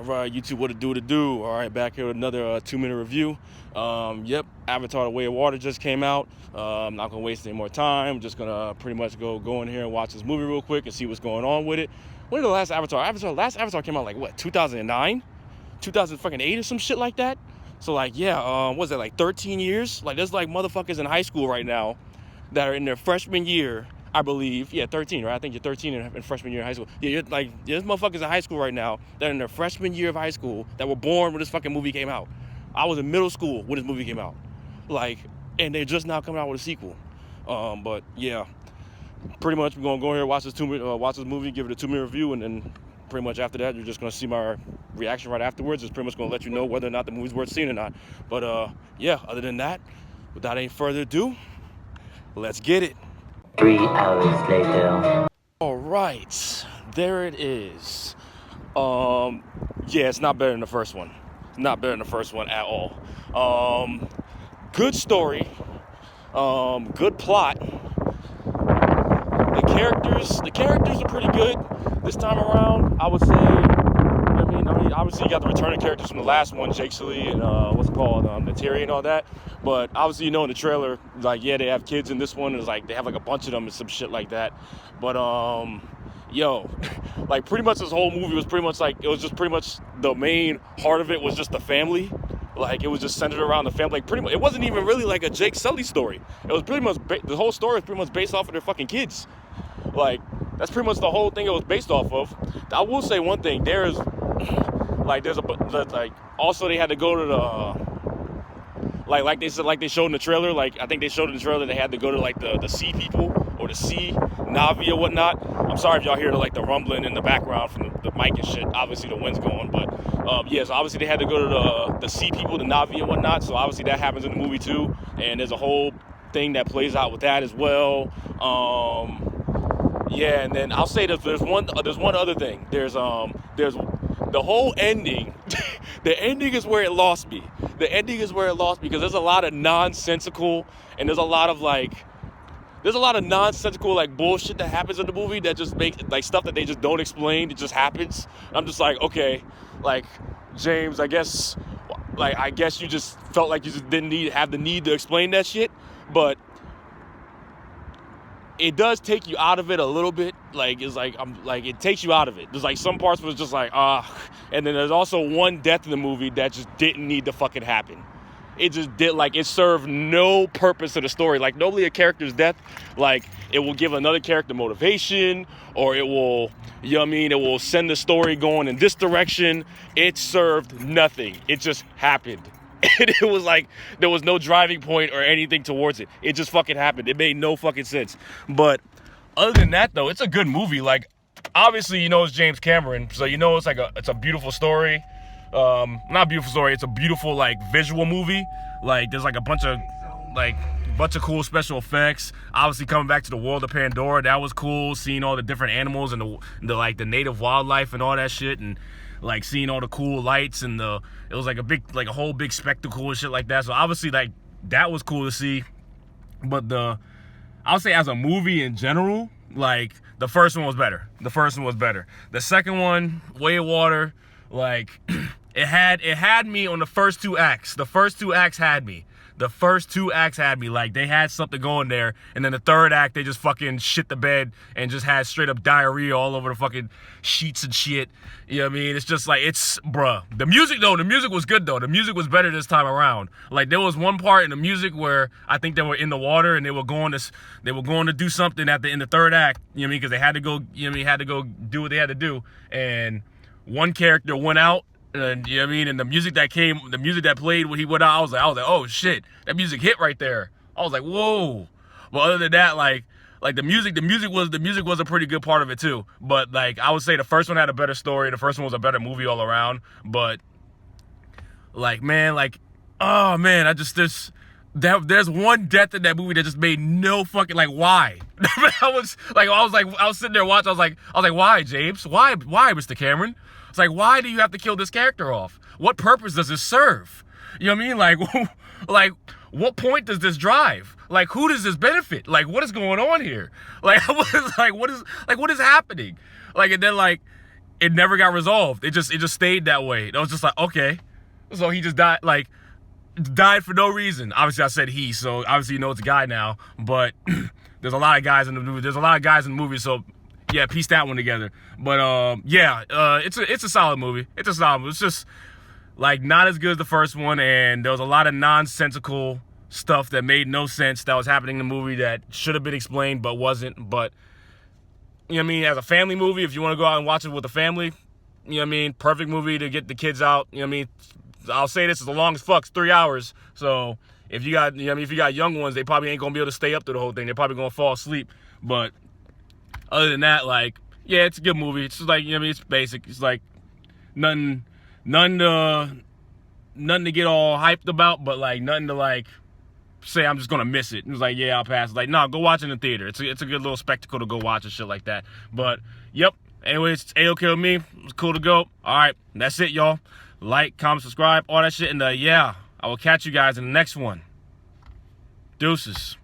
All right, YouTube, what to do? All right, back here with another 2-minute review. Yep, Avatar: The Way of Water just came out. I'm not gonna waste any more time. Just gonna pretty much go in here and watch this movie real quick and see what's going on with it. When did the last Avatar? Last Avatar came out like what? 2009, 2008 or some shit like that. So like, yeah, what was that, like 13 years? Like there's like motherfuckers in high school right now that are in their freshman year, I believe. Yeah, 13, right? I think you're 13 in freshman year of high school. Yeah, you're like, there's motherfuckers in high school right now that are in their freshman year of high school that were born when this fucking movie came out. I was in middle school when this movie came out. Like, and they're just now coming out with a sequel. But yeah, pretty much we're gonna go here, watch this movie, give it a 2-minute review, and then pretty much after that, you're just gonna see my reaction right afterwards. It's pretty much gonna let you know whether or not the movie's worth seeing or not. But yeah, other than that, without any further ado, let's get it. 3 hours later. All right, there it is. Yeah, it's not better than the first one. It's not better than the first one at all. Good story. Good plot. The characters are pretty good this time around, I would say. I mean, obviously you got the returning characters from the last one, Jake Sully and Nateri and all that. But obviously, you know, in the trailer, like, yeah, they have kids in this one. It's like they have like a bunch of them and some shit like that. But yo, like pretty much this whole movie was pretty much like, it was just pretty much the main heart of it was just the family. Like it was just centered around the family. Like pretty much, it wasn't even really like a Jake Sully story. It was pretty much the whole story was pretty much based off of their fucking kids. Like that's pretty much the whole thing it was based off of. I will say one thing: there's also they had to go to the like they said, like they showed in the trailer. Like I think they showed in the trailer they had to go to like the sea people or the sea Navi or whatnot. I'm sorry if y'all hear like the rumbling in the background from the mic and shit. Obviously the wind's going, but yeah, so obviously they had to go to the sea people, the Navi and whatnot. So obviously that happens in the movie too, and there's a whole thing that plays out with that as well. Yeah, and then I'll say there's one other thing. There's the whole ending. The ending is where it lost me. The ending is where it lost me because there's a lot of nonsensical and there's a lot of nonsensical like bullshit that happens in the movie that just makes like stuff that they just don't explain. It just happens. I'm just like, okay, like James, I guess you just felt like you just didn't have the need to explain that shit, but it does take you out of it a little bit. Like it's like it takes you out of it. There's like some parts where it's just like and then there's also one death in the movie that just didn't need to fucking happen. It just did, like, it served no purpose to the story. Like normally a character's death, like it will give another character motivation, or it will, you know what I mean, it will send the story going in this direction. It served nothing. It just happened. And it was like there was no driving point or anything towards it. It just fucking happened. It made no fucking sense. But other than that, though, it's a good movie. Like, obviously, you know it's James Cameron, so you know it's a beautiful story. Not a beautiful story. It's a beautiful like visual movie. Like there's like a bunch of cool special effects. Obviously, coming back to the world of Pandora, that was cool. Seeing all the different animals and the native wildlife and all that shit, and like seeing all the cool lights and it was like a whole big spectacle and shit like that. So obviously like that was cool to see. But I would say as a movie in general, like the first one was better. The second one, Way of Water, like it had me on the first 2 acts. The first two acts had me. Like they had something going there, and then the third act they just fucking shit the bed and just had straight up diarrhea all over the fucking sheets and shit. You know what I mean? It's just like, bruh. The music was good though. The music was better this time around. Like there was one part in the music where I think they were in the water and they were going to do something in the third act. You know what I mean? Because they had to go. You know what I mean? Had to go do what they had to do, and one character went out. And you know what I mean? And the music that played when he went out, I was like, oh shit, that music hit right there. I was like, whoa. But other than that, like the music was a pretty good part of it too. But like I would say the first one had a better story. The first one was a better movie all around. But like, man, like, oh man, there's one death in that movie that just made no fucking, like, why? I was sitting there watching. I was like, why, James? Why, Mr. Cameron? It's like, why do you have to kill this character off? What purpose does this serve? You know what I mean? Like, what point does this drive? Like, who does this benefit? Like, what is going on here? Like, what is happening? Like, and then like, it never got resolved. It just stayed that way. It was just like, okay. So he just died for no reason. Obviously I said he, so obviously you know it's a guy now, but there's a lot of guys in the movie. So yeah, piece that one together. But it's a solid movie. It's a solid movie. It's just like not as good as the first one, and there was a lot of nonsensical stuff that made no sense that was happening in the movie that should have been explained but wasn't. But you know what I mean, as a family movie, if you want to go out and watch it with the family, you know what I mean, perfect movie to get the kids out. You know what I mean, I'll say this is the longest fuck's 3 hours. So if you got, you know what I mean, if you got young ones, they probably ain't gonna be able to stay up through the whole thing. They're probably gonna fall asleep. But other than that, like, yeah, it's a good movie. It's just like, you know what I mean, it's basic. It's like nothing to get all hyped about, but like nothing to like say I'm just gonna miss it. It was like, yeah, I'll pass. Like, no, go watch it in the theater. It's a good little spectacle to go watch and shit like that. But yep. Anyways, it's A-OK with me. It was cool to go. All right, that's it, y'all. Like, comment, subscribe, all that shit, and yeah, I will catch you guys in the next one. Deuces.